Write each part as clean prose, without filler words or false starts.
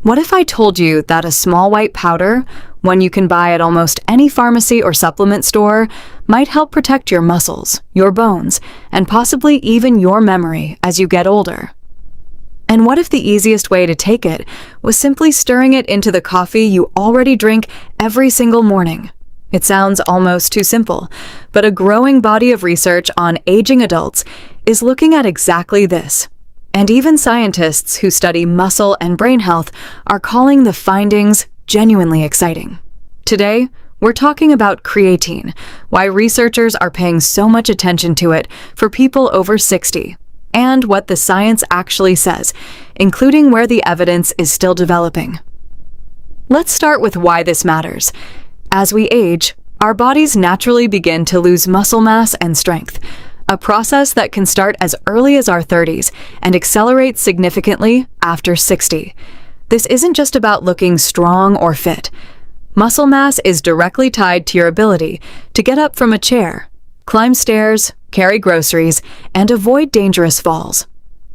What if I told you that a small white powder, one you can buy at almost any pharmacy or supplement store, might help protect your muscles, your bones, and possibly even your memory as you get older? And what if the easiest way to take it was simply stirring it into the coffee you already drink every single morning? It sounds almost too simple, but a growing body of research on aging adults is looking at exactly this. And even scientists who study muscle and brain health are calling the findings genuinely exciting. Today, we're talking about creatine, why researchers are paying so much attention to it for people over 60, and what the science actually says, including where the evidence is still developing. Let's start with why this matters. As we age, our bodies naturally begin to lose muscle mass and strength, a process that can start as early as our 30s and accelerate significantly after 60. This isn't just about looking strong or fit. Muscle mass is directly tied to your ability to get up from a chair, climb stairs, carry groceries, and avoid dangerous falls.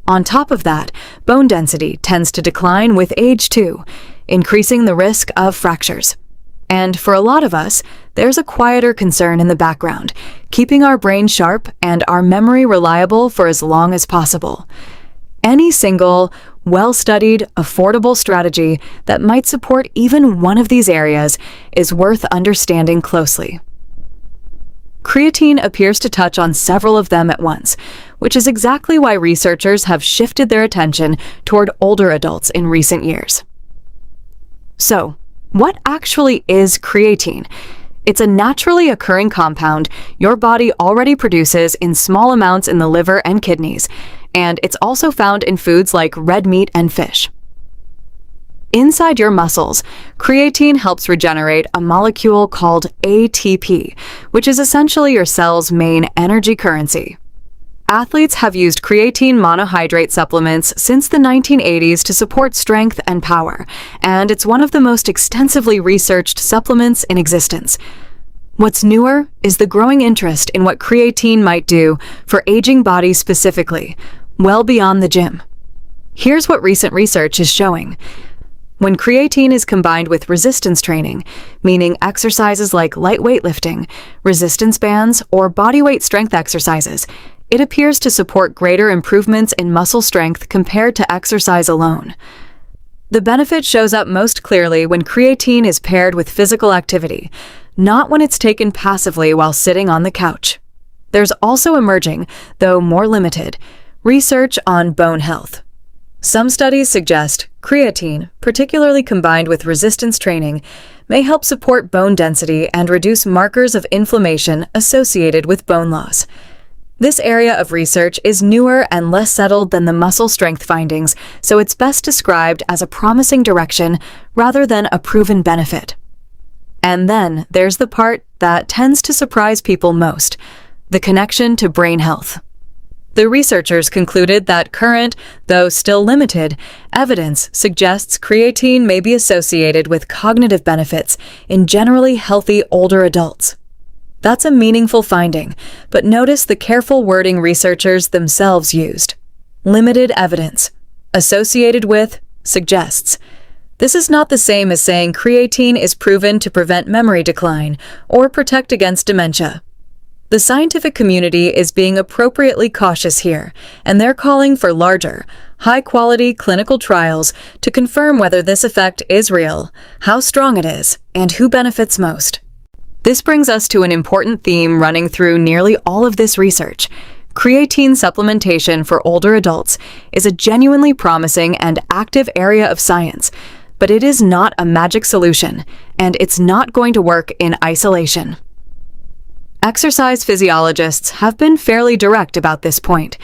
On top of that, bone density tends to decline with age too, increasing the risk of fractures. And for a lot of us, there's a quieter concern in the background, keeping our brain sharp and our memory reliable for as long as possible. Any single, well-studied, affordable strategy that might support even one of these areas is worth understanding closely. Creatine appears to touch on several of them at once, which is exactly why researchers have shifted their attention toward older adults in recent years. So, what actually is creatine? It's a naturally occurring compound your body already produces in small amounts in the liver and kidneys, and it's also found in foods like red meat and fish. Inside your muscles, creatine helps regenerate a molecule called ATP, which is essentially your cell's main energy currency. Athletes have used creatine monohydrate supplements since the 1980s to support strength and power, and it's one of the most extensively researched supplements in existence. What's newer is the growing interest in what creatine might do for aging bodies specifically, well beyond the gym. Here's what recent research is showing. When creatine is combined with resistance training, meaning exercises like light weightlifting, resistance bands, or bodyweight strength exercises, it appears to support greater improvements in muscle strength compared to exercise alone. The benefit shows up most clearly when creatine is paired with physical activity, not when it's taken passively while sitting on the couch. There's also emerging, though more limited, research on bone health. Some studies suggest creatine, particularly combined with resistance training, may help support bone density and reduce markers of inflammation associated with bone loss. This area of research is newer and less settled than the muscle strength findings, so it's best described as a promising direction rather than a proven benefit. And then there's the part that tends to surprise people most, the connection to brain health. The researchers concluded that current, though still limited, evidence suggests creatine may be associated with cognitive benefits in generally healthy older adults. That's a meaningful finding, but notice the careful wording researchers themselves used. Limited evidence. Associated with, suggests. This is not the same as saying creatine is proven to prevent memory decline or protect against dementia. The scientific community is being appropriately cautious here, and they're calling for larger, high-quality clinical trials to confirm whether this effect is real, how strong it is, and who benefits most. This brings us to an important theme running through nearly all of this research. Creatine supplementation for older adults is a genuinely promising and active area of science, but it is not a magic solution, and it's not going to work in isolation. Exercise physiologists have been fairly direct about this point.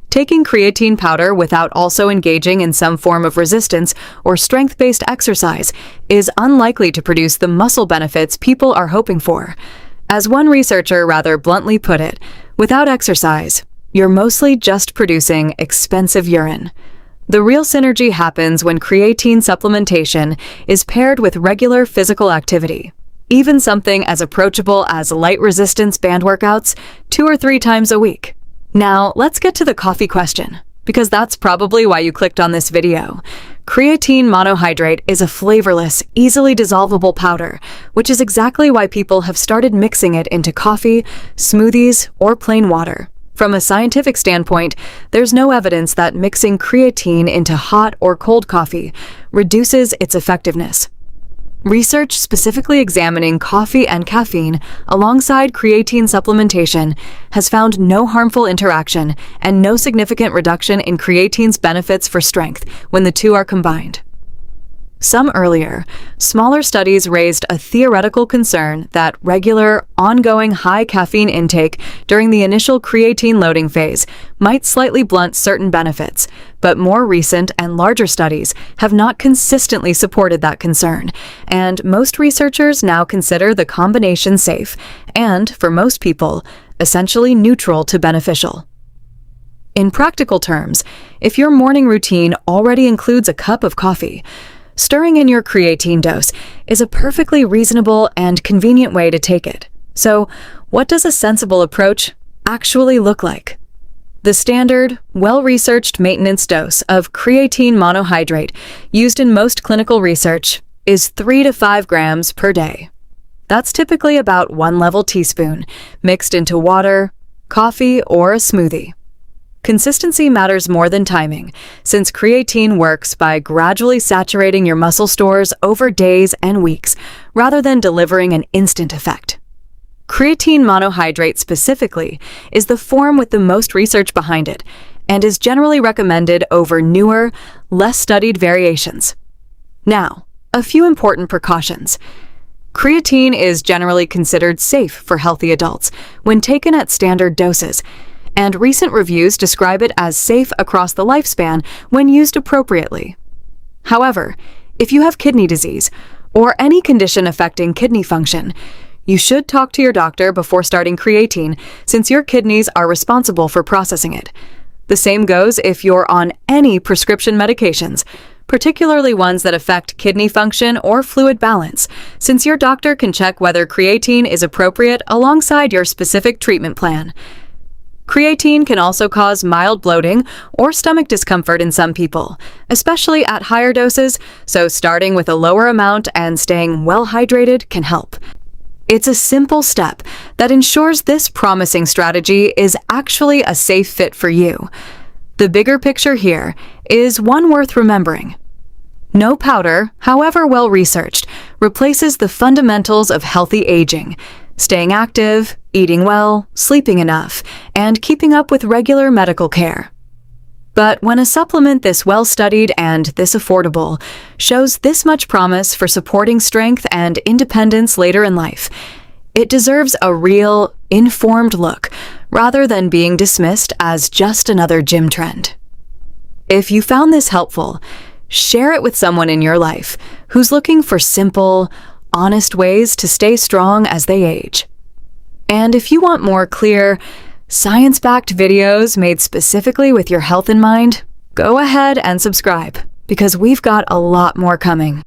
Taking creatine powder without also engaging in some form of resistance or strength-based exercise is unlikely to produce the muscle benefits people are hoping for. As one researcher rather bluntly put it, without exercise, you're mostly just producing expensive urine. The real synergy happens when creatine supplementation is paired with regular physical activity. Even something as approachable as light resistance band workouts 2 or 3 times a week. Now, let's get to the coffee question, because that's probably why you clicked on this video. Creatine monohydrate is a flavorless, easily dissolvable powder, which is exactly why people have started mixing it into coffee, smoothies, or plain water. From a scientific standpoint, there's no evidence that mixing creatine into hot or cold coffee reduces its effectiveness. Research specifically examining coffee and caffeine alongside creatine supplementation has found no harmful interaction and no significant reduction in creatine's benefits for strength when the two are combined. Some earlier, smaller studies raised a theoretical concern that regular, ongoing high caffeine intake during the initial creatine loading phase might slightly blunt certain benefits, but more recent and larger studies have not consistently supported that concern, and most researchers now consider the combination safe and, for most people, essentially neutral to beneficial. In practical terms, if your morning routine already includes a cup of coffee, stirring in your creatine dose is a perfectly reasonable and convenient way to take it. So, what does a sensible approach actually look like? The standard, well-researched maintenance dose of creatine monohydrate used in most clinical research is 3 to 5 grams per day. That's typically about 1 level teaspoon, mixed into water, coffee, or a smoothie. Consistency matters more than timing, since creatine works by gradually saturating your muscle stores over days and weeks, rather than delivering an instant effect. Creatine monohydrate specifically is the form with the most research behind it, and is generally recommended over newer, less studied variations. Now, a few important precautions. Creatine is generally considered safe for healthy adults when taken at standard doses, and recent reviews describe it as safe across the lifespan when used appropriately. However, if you have kidney disease or any condition affecting kidney function, you should talk to your doctor before starting creatine, since your kidneys are responsible for processing it. The same goes if you're on any prescription medications, particularly ones that affect kidney function or fluid balance, since your doctor can check whether creatine is appropriate alongside your specific treatment plan. Creatine can also cause mild bloating or stomach discomfort in some people, especially at higher doses, so starting with a lower amount and staying well hydrated can help. It's a simple step that ensures this promising strategy is actually a safe fit for you. The bigger picture here is one worth remembering. No powder, however well researched, replaces the fundamentals of healthy aging: staying active, eating well, sleeping enough, and keeping up with regular medical care. But when a supplement this well-studied and this affordable shows this much promise for supporting strength and independence later in life, it deserves a real, informed look rather than being dismissed as just another gym trend. If you found this helpful, share it with someone in your life who's looking for simple, honest ways to stay strong as they age. And if you want more clear, science-backed videos made specifically with your health in mind, go ahead and subscribe, because we've got a lot more coming.